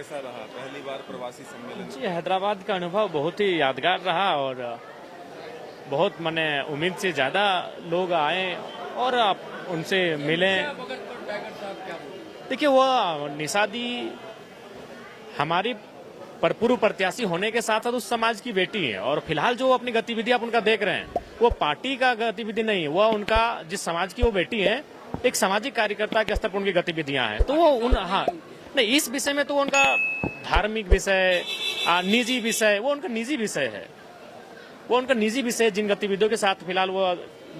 कैसा रहा पहली बार प्रवासी सम्मेलन? जी, हैदराबाद का अनुभव बहुत ही यादगार रहा और बहुत माने उम्मीद से ज़्यादा लोग आए और आप उनसे मिले। देखिए, वो निषादी हमारी पूर्व प्रत्याशी होने के साथ साथ उस समाज की बेटी है और फिलहाल जो अपनी गतिविधि आप उनका देख रहे हैं वो पार्टी का गतिविधि नहीं है, वो उनका जिस समाज की वो बेटी है एक सामाजिक कार्यकर्ता के स्तर पर उनकी गतिविधियां हैं। तो वो नहीं, इस विषय में तो उनका धार्मिक विषय, निजी विषय, वो उनका निजी विषय है, वो उनका निजी विषय जिन गतिविधियों के साथ फिलहाल वो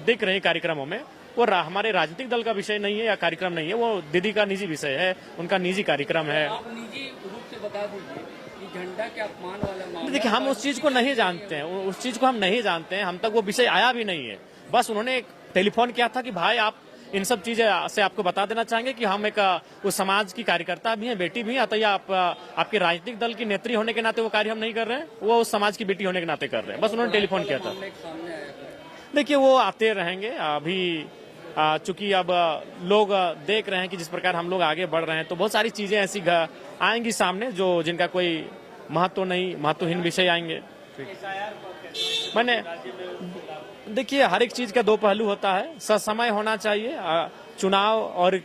दिख रहे कार्यक्रमों में, वो हमारे राजनीतिक दल का विषय नहीं है या कार्यक्रम नहीं है, वो दीदी का निजी विषय है, उनका निजी कार्यक्रम है। आप निजी रूप से बता दीजिए कि झंडा के अपमान वाला मामला। देखिए, हम उस चीज को नहीं जानते हैं, उस चीज को हम नहीं जानते हैं, हम तक वो विषय आया भी नहीं है। बस उन्होंने टेलीफोन किया था कि भाई आप इन सब चीजें से आपको बता देना चाहेंगे कि हम एक उस समाज की कार्यकर्ता भी हैं, बेटी भी हैं, अतः आप आपके राजनीतिक दल की नेत्री होने के नाते वो कार्य हम नहीं कर रहे हैं, वो उस समाज की बेटी होने के नाते कर रहे हैं। बस उन्होंने टेलीफोन किया था। देखिए, वो आते रहेंगे। अभी चूंकि अब लोग देख रहे हैं कि जिस प्रकार हम लोग आगे बढ़ रहे हैं तो बहुत सारी चीजें ऐसी आएंगी सामने जो जिनका कोई महत्व नहीं, महत्वहीन विषय आएंगे। मैंने देखिए, हर एक चीज का दो पहलू होता है, ससमय होना चाहिए चुनाव और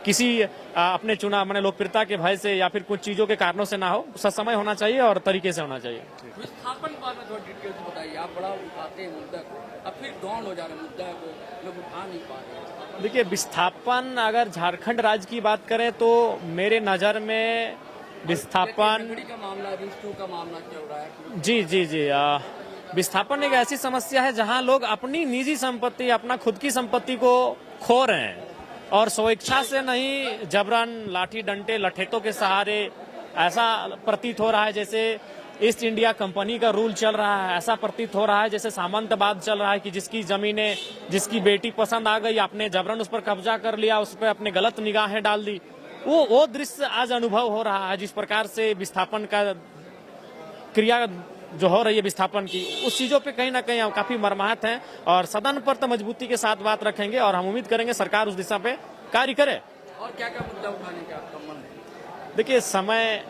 किसी अपने चुनाव मैंने लोकप्रियता के भय से या फिर कुछ चीजों के कारणों से ना हो, ससमय होना चाहिए और तरीके से होना चाहिए। विस्थापन के बारे में थोड़ा डिटेल से बताइए। आप बड़ा उठाते हैं मुद्दा को, अब फिर डाउन हो जा रहा है मुद्दा को, लोग उठा नहीं पा रहे। देखिए, विस्थापन अगर झारखंड राज्य की बात करें तो मेरे नजर में विस्थापन का मामला, का मामला चल रहा है। जी, विस्थापन एक ऐसी समस्या है जहां लोग अपनी निजी संपत्ति, अपना खुद की संपत्ति को खो रहे हैं और स्वेच्छा से नहीं, जबरन लाठी डंडे लठेतों के सहारे। ऐसा प्रतीत हो रहा है जैसे ईस्ट इंडिया कंपनी का रूल चल रहा है, ऐसा प्रतीत हो रहा है जैसे सामंतवाद चल रहा है कि जिसकी जमीनें, जिसकी बेटी पसंद आ गई, आपने जबरन उस पर कब्जा कर लिया, उस पर अपने गलत निगाहें डाल दी। वो दृश्य आज अनुभव हो रहा है। जिस प्रकार से विस्थापन का क्रिया जो हो रही है विस्थापन की, उस चीजों पे कहीं ना कहीं हम काफी मर्माहत हैं और सदन पर तो मजबूती के साथ बात रखेंगे और हम उम्मीद करेंगे सरकार उस दिशा पे कार्य करे। और क्या क्या मुद्दा उठाने का आपका मन है? देखिए, समय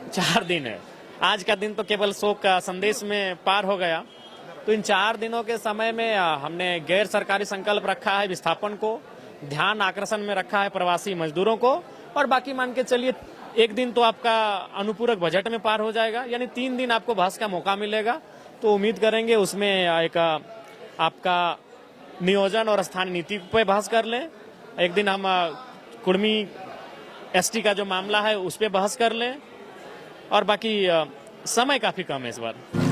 4 दिन है, आज का दिन तो केवल शोक का संदेश में पार हो गया। तो इन 4 दिनों के समय में हमने गैर सरकारी संकल्प रखा है, विस्थापन को ध्यान आकर्षण में रखा है, प्रवासी मजदूरों को, और बाकी मान के चलिए एक दिन तो आपका अनुपूरक बजट में पार हो जाएगा, यानी 3 दिन आपको बहस का मौका मिलेगा। तो उम्मीद करेंगे उसमें एक आपका नियोजन और स्थानीय नीति पे बहस कर लें। एक दिन हम कुर्मी एसटी का जो मामला है उस पे बहस कर लें और बाकी समय काफी कम है इस बार।